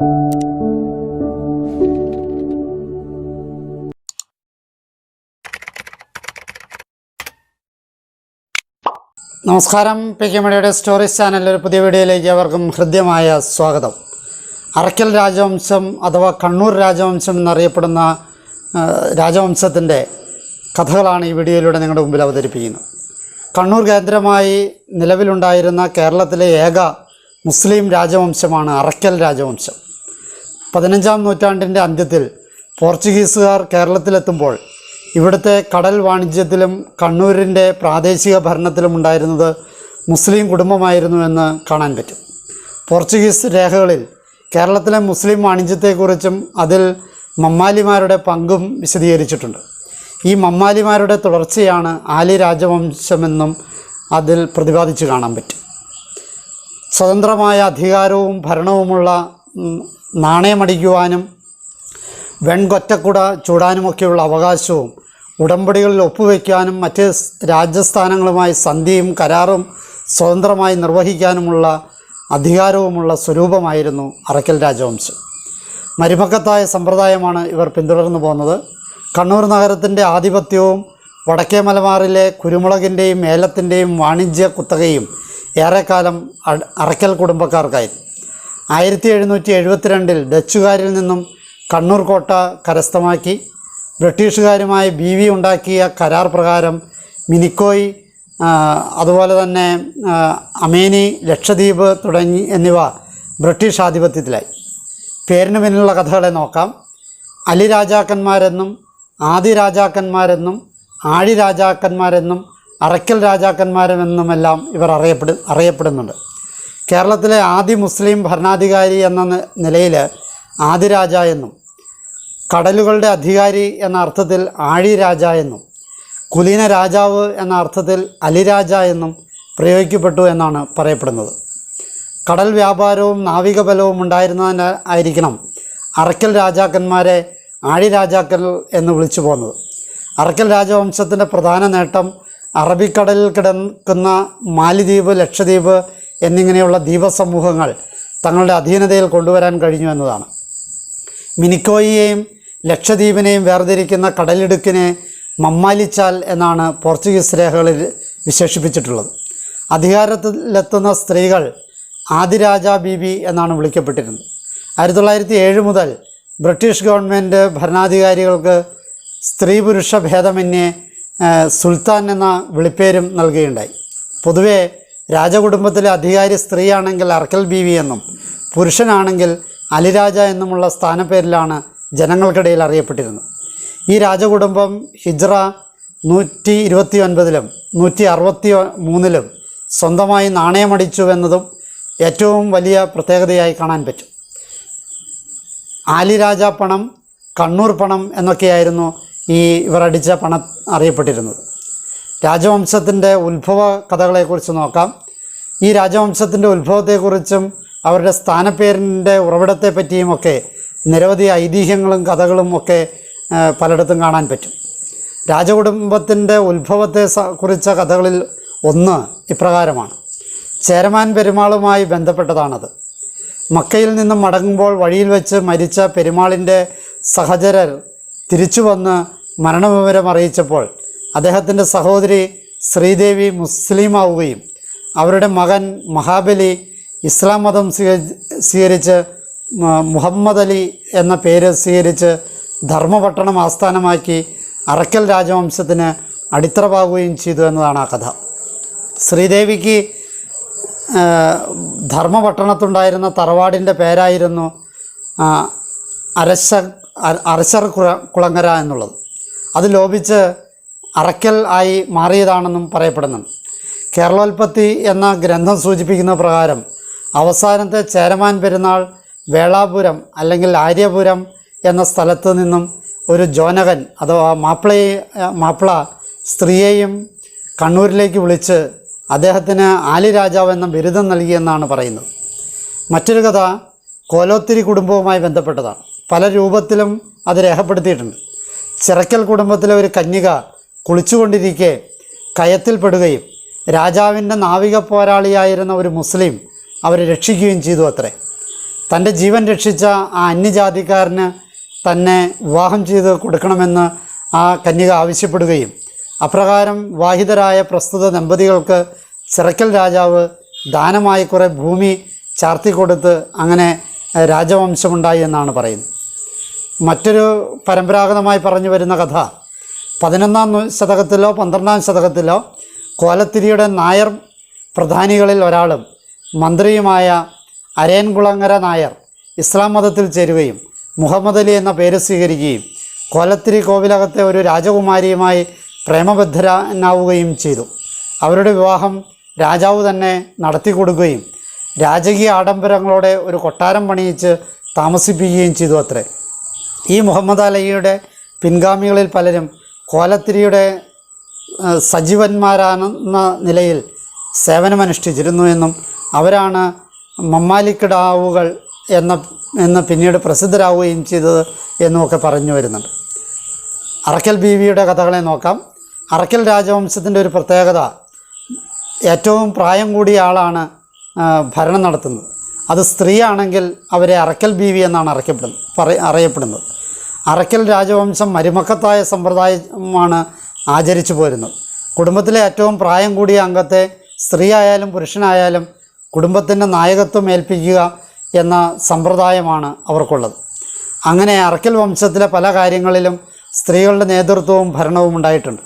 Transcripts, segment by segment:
നമസ്കാരം. P K മീഡിയയുടെ stories ചാനലിൽ ഒരു പുതിയ വീഡിയോയിലേക്ക് അവർക്കും ഹൃദ്യമായ സ്വാഗതം. അറക്കൽ രാജവംശം അഥവാ കണ്ണൂർ രാജവംശം എന്നറിയപ്പെടുന്ന രാജവംശത്തിൻ്റെ കഥകളാണ് ഈ വീഡിയോയിലൂടെ നിങ്ങളുടെ മുമ്പിൽ അവതരിപ്പിക്കുന്നത്. കണ്ണൂർ കേന്ദ്രമായി നിലവിലുണ്ടായിരുന്ന കേരളത്തിലെ ഏക മുസ്ലിം രാജവംശമാണ് അറക്കൽ രാജവംശം. 15-ാം നൂറ്റാണ്ടിൻ്റെ അന്ത്യത്തിൽ പോർച്ചുഗീസുകാർ കേരളത്തിലെത്തുമ്പോൾ ഇവിടുത്തെ കടൽ വാണിജ്യത്തിലും കണ്ണൂരിൻ്റെ പ്രാദേശിക ഭരണത്തിലും ഉണ്ടായിരുന്നത് മുസ്ലിം കുടുംബമായിരുന്നുവെന്ന് കാണാൻ പറ്റും. പോർച്ചുഗീസ് രേഖകളിൽ കേരളത്തിലെ മുസ്ലിം വാണിജ്യത്തെക്കുറിച്ചും അതിൽ മമ്മാലിമാരുടെ പങ്കും വിശദീകരിച്ചിട്ടുണ്ട്. ഈ മമ്മാലിമാരുടെ തുടർച്ചയാണ് ആലി രാജവംശമെന്നും അതിൽ പ്രതിപാദിച്ച് കാണാൻ പറ്റും. സ്വതന്ത്രമായ അധികാരവും ഭരണവുമുള്ള നാണയമടിക്കുവാനും വെൺകൊറ്റക്കുട ചൂടാനുമൊക്കെയുള്ള അവകാശവും ഉടമ്പടികളിൽ ഒപ്പുവയ്ക്കാനും മറ്റ് രാജ്യസ്ഥാനങ്ങളുമായി സന്ധിയും കരാറും സ്വതന്ത്രമായി നിർവഹിക്കാനുമുള്ള അധികാരവുമുള്ള സ്വരൂപമായിരുന്നു അറക്കൽ രാജവംശം. മരുമക്കത്തായ സമ്പ്രദായമാണ് ഇവർ പിന്തുടർന്നു പോകുന്നത്. കണ്ണൂർ നഗരത്തിൻ്റെ ആധിപത്യവും വടക്കേ മലബാറിലെ കുരുമുളകിൻ്റെയും ഏലത്തിൻ്റെയും വാണിജ്യ കുത്തകയും ഏറെക്കാലം അറക്കൽ കുടുംബക്കാർക്കായിരുന്നു. 1772 ഡച്ചുകാരിൽ നിന്നും കണ്ണൂർ കോട്ട കരസ്ഥമാക്കി ബ്രിട്ടീഷുകാരുമായി BV ഉണ്ടാക്കിയ കരാർ പ്രകാരം മിനിക്കോയ്, അതുപോലെ തന്നെ അമേനി, ലക്ഷദ്വീപ് എന്നിവ ബ്രിട്ടീഷ് ആധിപത്യത്തിലായി. പേരിന് പിന്നിലുള്ള കഥകളെ നോക്കാം. അലി രാജാക്കന്മാരെന്നും ആദി രാജാക്കന്മാരെന്നും ആഴി രാജാക്കന്മാരെന്നും അറക്കൽ രാജാക്കന്മാരെന്നുമെല്ലാം ഇവർ അറിയപ്പെടുന്നുണ്ട്. കേരളത്തിലെ ആദ്യ മുസ്ലിം ഭരണാധികാരി എന്ന നിലയിൽ ആദിരാജ എന്നും, കടലുകളുടെ അധികാരി എന്ന അർത്ഥത്തിൽ ആഴി രാജ എന്നും, കുലീന രാജാവ് എന്ന അർത്ഥത്തിൽ അലിരാജ എന്നും പ്രയോഗിക്കപ്പെട്ടു എന്നാണ് പറയപ്പെടുന്നത്. കടൽ വ്യാപാരവും നാവികബലവും ഉണ്ടായിരുന്നതിനായിരിക്കണം അറക്കൽ രാജാക്കന്മാരെ ആഴി രാജാക്കൾ എന്ന് വിളിച്ചു പോന്നത്. അറക്കൽ രാജവംശത്തിൻ്റെ പ്രധാന നേട്ടം അറബിക്കടലിൽ കിടക്കുന്ന മാലിദ്വീപ്, ലക്ഷദ്വീപ് എന്നിങ്ങനെയുള്ള ദ്വീപസമൂഹങ്ങൾ തങ്ങളുടെ അധീനതയിൽ കൊണ്ടുവരാൻ കഴിഞ്ഞു എന്നതാണ്. മിനിക്കോയിയെയും ലക്ഷദ്വീപിനെയും വേർതിരിക്കുന്ന കടലിടുക്കിനെ മമ്മാലിച്ചാൽ എന്നാണ് പോർച്ചുഗീസ് രേഖകളിൽ വിശേഷിപ്പിച്ചിട്ടുള്ളത്. അധികാരത്തിലെത്തുന്ന സ്ത്രീകൾ ആദിരാജ ബീബി എന്നാണ് വിളിക്കപ്പെട്ടിരുന്നത്. 1907 മുതൽ ബ്രിട്ടീഷ് ഗവൺമെൻറ് ഭരണാധികാരികൾക്ക് സ്ത്രീ പുരുഷ ഭേദമന്യേ സുൽത്താൻ എന്ന വിളിപ്പേരും നൽകുകയുണ്ടായി. പൊതുവെ രാജകുടുംബത്തിലെ അധികാരി സ്ത്രീയാണെങ്കിൽ അറക്കൽ ബീവി എന്നും പുരുഷനാണെങ്കിൽ അലിരാജ എന്നുമുള്ള സ്ഥാനപ്പേരിലാണ് ജനങ്ങൾക്കിടയിൽ അറിയപ്പെട്ടിരുന്നത്. ഈ രാജകുടുംബം ഹിജ്റ 129-ലും 163-ലും സ്വന്തമായി നാണയമടിച്ചുവെന്നതും ഏറ്റവും വലിയ പ്രത്യേകതയായി കാണാൻ പറ്റും. ആലിരാജ പണം, കണ്ണൂർ പണം എന്നൊക്കെയായിരുന്നു ഇവർ അടിച്ച പണം അറിയപ്പെട്ടിരുന്നത്. രാജവംശത്തിൻ്റെ ഉത്ഭവ കഥകളെക്കുറിച്ച് നോക്കാം. ഈ രാജവംശത്തിൻ്റെ ഉത്ഭവത്തെക്കുറിച്ചും അവരുടെ സ്ഥാനപ്പേരിൻ്റെ ഉറവിടത്തെപ്പറ്റിയുമൊക്കെ നിരവധി ഐതിഹ്യങ്ങളും കഥകളും ഒക്കെ പലയിടത്തും കാണാൻ പറ്റും. രാജകുടുംബത്തിൻ്റെ ഉത്ഭവത്തെ കുറിച്ച കഥകളിൽ ഒന്ന് ഇപ്രകാരമാണ്. ചേരമാൻ പെരുമാളുമായി ബന്ധപ്പെട്ടതാണത്. മക്കയിൽ നിന്നും മടങ്ങുമ്പോൾ വഴിയിൽ വെച്ച് മരിച്ച പെരുമാളിൻ്റെ സഹചരർ തിരിച്ചു വന്ന് മരണവിവരം അറിയിച്ചപ്പോൾ അദ്ദേഹത്തിൻ്റെ സഹോദരി ശ്രീദേവി മുസ്ലിമാവുകയും അവരുടെ മകൻ മഹാബലി ഇസ്ലാം മതം സ്വീകരിച്ച് മുഹമ്മദ് അലി എന്ന പേര് സ്വീകരിച്ച് ധർമ്മപട്ടണം ആസ്ഥാനമാക്കി അറക്കൽ രാജവംശത്തിന് അടിത്തറപാകുകയും ചെയ്തു എന്നതാണ് ആ കഥ. ശ്രീദേവിക്ക് ധർമ്മപട്ടണത്തുണ്ടായിരുന്ന തറവാടിൻ്റെ പേരായിരുന്നു അരശർ കുളങ്ങര എന്നുള്ളത്. അത് ലോപിച്ച് അറക്കൽ ആയി മാറിയതാണെന്നും പറയപ്പെടുന്നുണ്ട്. കേരളോൽപ്പത്തി എന്ന ഗ്രന്ഥം സൂചിപ്പിക്കുന്ന പ്രകാരം അവസാനത്തെ ചേരമാൻ പെരുന്നാൾ വേളാപുരം ആര്യപുരം എന്ന സ്ഥലത്ത് നിന്നും ഒരു ജോനകൻ അഥവാ മാപ്പിള സ്ത്രീയെയും കണ്ണൂരിലേക്ക് വിളിച്ച് അദ്ദേഹത്തിന് ആലി രാജാവ് എന്ന ബിരുദം നൽകിയെന്നാണ് പറയുന്നത്. മറ്റൊരു കഥ കോലോത്തിരി കുടുംബവുമായി ബന്ധപ്പെട്ടതാണ്. പല രൂപത്തിലും അത് രേഖപ്പെടുത്തിയിട്ടുണ്ട്. ചിറക്കൽ കുടുംബത്തിലെ ഒരു കന്യക കുളിച്ചുകൊണ്ടിരിക്കെ കയത്തിൽപ്പെടുകയും രാജാവിൻ്റെ നാവിക പോരാളിയായിരുന്ന ഒരു മുസ്ലിം അവരെ രക്ഷിക്കുകയും ചെയ്തു അത്രേ. തൻ്റെ ജീവൻ രക്ഷിച്ച ആ അന്യജാതിക്കാരന് തന്നെ വിവാഹം ചെയ്ത് കൊടുക്കണമെന്ന് ആ കന്യക ആവശ്യപ്പെടുകയും അപ്രകാരം വിവാഹിതരായ പ്രസ്തുത ദമ്പതികൾക്ക് ചിറക്കൽ രാജാവ് ദാനമായി കുറേ ഭൂമി ചാർത്തിക്കൊടുത്ത് അങ്ങനെ രാജവംശമുണ്ടായി എന്നാണ് പറയുന്നത്. മറ്റൊരു പരമ്പരാഗതമായി പറഞ്ഞു വരുന്ന കഥ 11-ാം ശതകത്തിലോ 12-ാം ശതകത്തിലോ കോലത്തിരിയുടെ നായർ പ്രധാനികളിൽ ഒരാളും മന്ത്രിയുമായ അരയൻകുളങ്ങര നായർ ഇസ്ലാം മതത്തിൽ ചേരുകയും മുഹമ്മദ് അലി എന്ന പേര് സ്വീകരിക്കുകയും കോലത്തിരി കോവിലകത്തെ ഒരു രാജകുമാരിയുമായി പ്രേമബദ്ധനാവുകയും ചെയ്തു. അവരുടെ വിവാഹം രാജാവ് തന്നെ നടത്തി കൊടുക്കുകയും രാജകീയ ആഡംബരങ്ങളോടെ ഒരു കൊട്ടാരം പണിയിച്ച് താമസിപ്പിക്കുകയും ചെയ്തു അത്രേ. ഈ മുഹമ്മദ് അലിയുടെ പിൻഗാമികളിൽ പലരും കോലത്തിരിയുടെ സജീവന്മാരാണെന്ന നിലയിൽ സേവനമനുഷ്ഠിച്ചിരുന്നു എന്നും അവരാണ് മമ്മാലിക്കിടാവുകൾ എന്ന് പിന്നീട് പ്രസിദ്ധരാവുകയും ചെയ്തത് എന്നുമൊക്കെ പറഞ്ഞു വരുന്നുണ്ട്. അറക്കൽ ബീവിയുടെ കഥകളെ നോക്കാം. അറക്കൽ രാജവംശത്തിൻ്റെ ഒരു പ്രത്യേകത, ഏറ്റവും പ്രായം കൂടിയ ആളാണ് ഭരണം നടത്തുന്നത്. അത് സ്ത്രീയാണെങ്കിൽ അവരെ അറക്കൽ ബീവി എന്നാണ് അറിയപ്പെടുന്നത്. അറക്കൽ രാജവംശം മരുമക്കത്തായ സമ്പ്രദായമാണ് ആചരിച്ചു പോരുന്നത്. കുടുംബത്തിലെ ഏറ്റവും പ്രായം കൂടിയ അംഗത്തെ സ്ത്രീ ആയാലും പുരുഷനായാലും കുടുംബത്തിൻ്റെ നായകത്വം ഏൽപ്പിക്കുക എന്ന സമ്പ്രദായമാണ് അവർക്കുള്ളത്. അങ്ങനെ അറക്കൽ വംശത്തിലെ പല കാര്യങ്ങളിലും സ്ത്രീകളുടെ നേതൃത്വവും ഭരണവും ഉണ്ടായിട്ടുണ്ട്.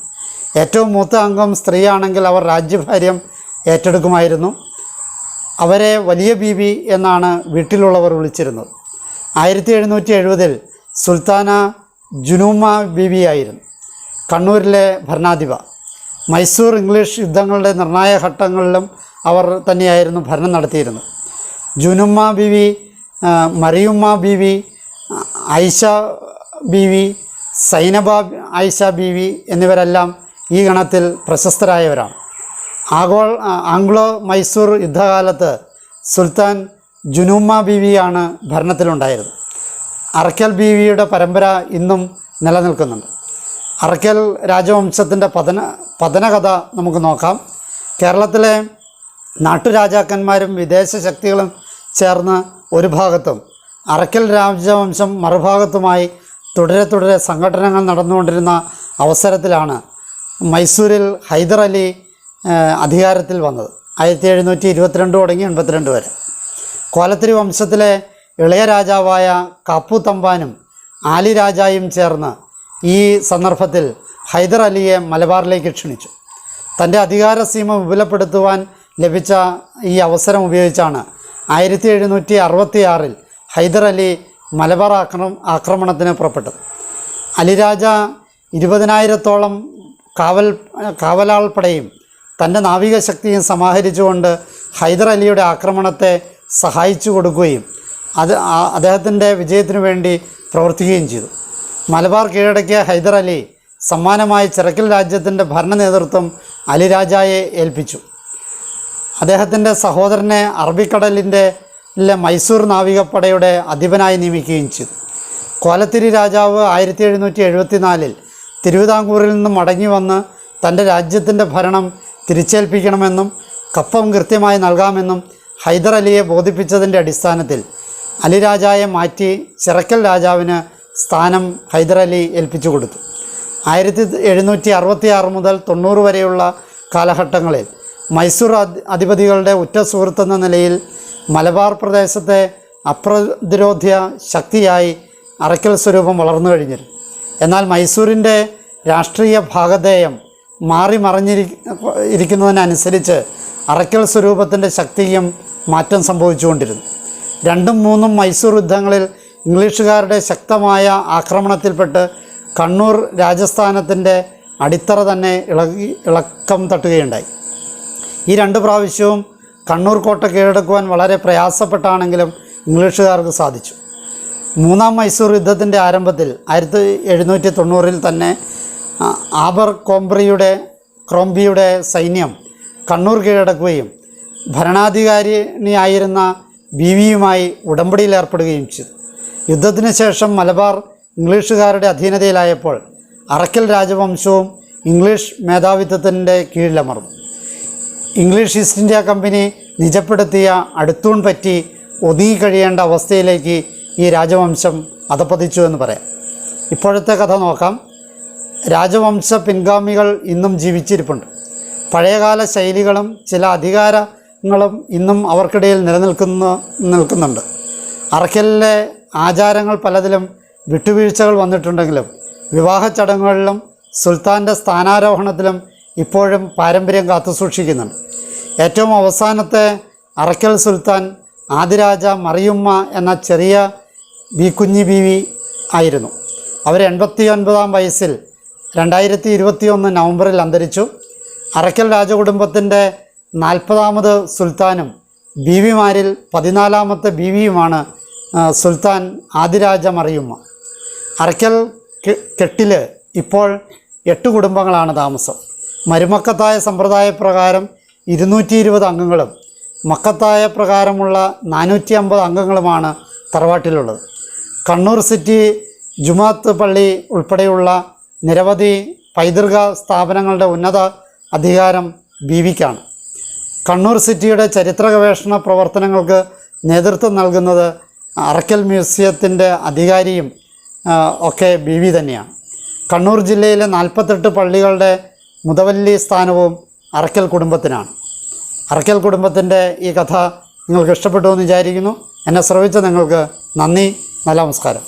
ഏറ്റവും മൂത്ത അംഗം സ്ത്രീയാണെങ്കിൽ അവർ രാജ്യഭാര്യം ഏറ്റെടുക്കുമായിരുന്നു. അവരെ വലിയ ബീബി എന്നാണ് വീട്ടിലുള്ളവർ വിളിച്ചിരുന്നത്. 1770-ൽ സുൽത്താന ജുനൂമ ബീബിയായിരുന്നു കണ്ണൂരിലെ ഭരണാധിപ. മൈസൂർ ഇംഗ്ലീഷ് യുദ്ധങ്ങളുടെ നിർണായക ഘട്ടങ്ങളിലും അവർ തന്നെയായിരുന്നു ഭരണം നടത്തിയിരുന്നത്. ജുനുമ്മ ബീവി, മറിയുമ്മ ബീവി, ഐഷ ബീവി, സൈനബ ഐഷ ബീവി എന്നിവരെല്ലാം ഈ ഗണത്തിൽ പ്രശസ്തരായവരാണ്. ആംഗ്ലോ മൈസൂർ യുദ്ധകാലത്ത് സുൽത്താൻ ജുനുമ്മ ബീവിയാണ് ഭരണത്തിലുണ്ടായിരുന്നത്. അറക്കൽ ബീവിയുടെ പരമ്പര ഇന്നും നിലനിൽക്കുന്നുണ്ട്. അറക്കൽ രാജവംശത്തിൻ്റെ പതനകഥ നമുക്ക് നോക്കാം. കേരളത്തിലെ നാട്ടുരാജാക്കന്മാരും വിദേശ ശക്തികളും ചേർന്ന് ഒരു ഭാഗത്തും അറക്കൽ രാജവംശം മറുഭാഗത്തുമായി തുടരെ സംഘടനകൾ നടന്നുകൊണ്ടിരുന്ന അവസരത്തിലാണ് മൈസൂരിൽ ഹൈദർ അലി അധികാരത്തിൽ വന്നത്. 1722 തുടങ്ങി 82 വരെ. കോലത്തിരി വംശത്തിലെ ഇളയ രാജാവായ കാപ്പു തമ്പാനും ആലി രാജായും ചേർന്ന് ഈ സന്ദർഭത്തിൽ ഹൈദർ അലിയെ മലബാറിലേക്ക് ക്ഷണിച്ചു. തൻ്റെ അധികാരസീമ വിപുലപ്പെടുത്തുവാൻ ലഭിച്ച ഈ അവസരം ഉപയോഗിച്ചാണ് 1766-ൽ ഹൈദർ അലി മലബാർ ആക്രമണത്തിന് പുറപ്പെട്ടത്. അലിരാജ 20,000-ഓളം കാവലാൾപ്പടയും തൻ്റെ നാവിക ശക്തിയും സമാഹരിച്ചുകൊണ്ട് ഹൈദർ അലിയുടെ ആക്രമണത്തെ സഹായിച്ചു കൊടുക്കുകയും അദ്ദേഹത്തിൻ്റെ വിജയത്തിനു വേണ്ടി പ്രവർത്തിക്കുകയും ചെയ്തു. മലബാർ കീഴടക്കിയ ഹൈദർ അലി സമ്മാനമായി ചിറക്കൽ രാജ്യത്തിൻ്റെ ഭരണ നേതൃത്വം അലിരാജയെ ഏൽപ്പിച്ചു. അദ്ദേഹത്തിൻ്റെ സഹോദരനെ അറബിക്കടലിൻ്റെ മൈസൂർ നാവികപ്പടയുടെ അധിപനായി നിയമിക്കുകയും ചെയ്തു. കോലത്തിരി രാജാവ് 1774-ൽ തിരുവിതാംകൂറിൽ നിന്നും മടങ്ങി വന്ന് തൻ്റെ രാജ്യത്തിൻ്റെ ഭരണം തിരിച്ചേൽപ്പിക്കണമെന്നും കപ്പം കൃത്യമായി നൽകാമെന്നും ഹൈദർ അലിയെ ബോധിപ്പിച്ചതിൻ്റെ അടിസ്ഥാനത്തിൽ അലിരാജായെ മാറ്റി ചിറക്കൽ രാജാവിന് സ്ഥാനം ഹൈദർ അലി ഏൽപ്പിച്ചു കൊടുത്തു. 1766 മുതൽ 90 വരെയുള്ള കാലഘട്ടങ്ങളിൽ മൈസൂർ അധിപതികളുടെ ഉറ്റ സുഹൃത്തെന്ന നിലയിൽ മലബാർ പ്രദേശത്തെ അപ്രതിരോധ്യ ശക്തിയായി അറക്കൽ സ്വരൂപം വളർന്നു കഴിഞ്ഞിരുന്നു. എന്നാൽ മൈസൂരിൻ്റെ രാഷ്ട്രീയ ഭാഗധേയം മാറി മറിഞ്ഞിരിക്കുന്നതിനനുസരിച്ച് അറക്കൽ സ്വരൂപത്തിൻ്റെ ശക്തിയും മാറ്റം സംഭവിച്ചുകൊണ്ടിരുന്നു. 2ഉം 3ഉം മൈസൂർ യുദ്ധങ്ങളിൽ ഇംഗ്ലീഷുകാരുടെ ശക്തമായ ആക്രമണത്തിൽപ്പെട്ട് കണ്ണൂർ രാജസ്ഥാനത്തിൻ്റെ അടിത്തറ തന്നെ ഇളക്കം തട്ടുകയുണ്ടായി. ഈ 2 പ്രാവശ്യവും കണ്ണൂർ കോട്ട കീഴടക്കുവാൻ വളരെ പ്രയാസപ്പെട്ടാണെങ്കിലും ഇംഗ്ലീഷുകാർക്ക് സാധിച്ചു. 3-ാം മൈസൂർ യുദ്ധത്തിൻ്റെ ആരംഭത്തിൽ 1790-ൽ തന്നെ ആബർ ക്രോംബിയുടെ സൈന്യം കണ്ണൂർ കീഴടക്കുകയും ഭരണാധികാരിണിയായിരുന്ന ബീവിയുമായി ഉടമ്പടിയിൽ ഏർപ്പെടുകയും ചെയ്തു. യുദ്ധത്തിന് ശേഷം മലബാർ ഇംഗ്ലീഷുകാരുടെ അധീനതയിലായപ്പോൾ അറക്കൽ രാജവംശവും ഇംഗ്ലീഷ് മേധാവിത്വത്തിൻ്റെ കീഴിലമർന്നു. ഇംഗ്ലീഷ് ഈസ്റ്റ് ഇന്ത്യ കമ്പനി നിജപ്പെടുത്തിയ അടുത്തൂൺ പറ്റി ഒതുങ്ങിക്കഴിയേണ്ട അവസ്ഥയിലേക്ക് ഈ രാജവംശം അധപ്പതിച്ചു എന്ന് പറയാം. ഇപ്പോഴത്തെ കഥ നോക്കാം. രാജവംശ പിൻഗാമികൾ ഇന്നും ജീവിച്ചിരിപ്പുണ്ട്. പഴയകാല ശൈലികളും ചില അധികാരങ്ങളും ഇന്നും അവർക്കിടയിൽ നിൽക്കുന്നുണ്ട്. അറക്കലിലെ ആചാരങ്ങൾ പലതിലും വിട്ടുവീഴ്ചകൾ വന്നിട്ടുണ്ടെങ്കിലും വിവാഹ ചടങ്ങുകളിലും സുൽത്താൻ്റെ സ്ഥാനാരോഹണത്തിലും ഇപ്പോഴും പാരമ്പര്യം കാത്തുസൂക്ഷിക്കുന്നുണ്ട്. ഏറ്റവും അവസാനത്തെ അറക്കൽ സുൽത്താൻ ആദിരാജ മറിയുമ്മ എന്ന ചെറിയ കുഞ്ഞി ബീവി ആയിരുന്നു. അവർ 89-ാം വയസ്സിൽ 2021 നവംബറിൽ അന്തരിച്ചു. അറക്കൽ രാജകുടുംബത്തിൻ്റെ 40ാമത് സുൽത്താനും ബീവിമാരിൽ 14ാമത്തെ ബീവിയുമാണ് സുൽത്താൻ ആദിരാജ മറിയുമ്മ. അറക്കൽ കെട്ടിൽ ഇപ്പോൾ 8 കുടുംബങ്ങളാണ് താമസം. മരുമക്കത്തായ സമ്പ്രദായപ്രകാരം 220 അംഗങ്ങളും മക്കത്തായ പ്രകാരമുള്ള 450 അംഗങ്ങളുമാണ് തറവാട്ടിലുള്ളത്. കണ്ണൂർ സിറ്റി ജുമാത്ത് പള്ളി ഉൾപ്പെടെയുള്ള നിരവധി പൈതൃക സ്ഥാപനങ്ങളുടെ ഉന്നത അധികാരം ബീവിക്കാണ്. കണ്ണൂർ സിറ്റിയുടെ ചരിത്ര ഗവേഷണ പ്രവർത്തനങ്ങൾക്ക് നേതൃത്വം നൽകുന്നത് അറക്കൽ മ്യൂസിയത്തിൻ്റെ അധികാരിയും ഒക്കെ ബീവി തന്നെയാണ്. കണ്ണൂർ ജില്ലയിലെ 48 പള്ളികളുടെ മുതവല്ലി സ്ഥാനവും അറക്കൽ കുടുംബത്തിനാണ്. അറക്കൽ കുടുംബത്തിൻ്റെ ഈ കഥ നിങ്ങൾക്ക് ഇഷ്ടപ്പെട്ടു എന്ന് വിചാരിക്കുന്നു. എന്നെ ശ്രവിച്ച നിങ്ങൾക്ക് നന്ദി. നല്ല നമസ്കാരം.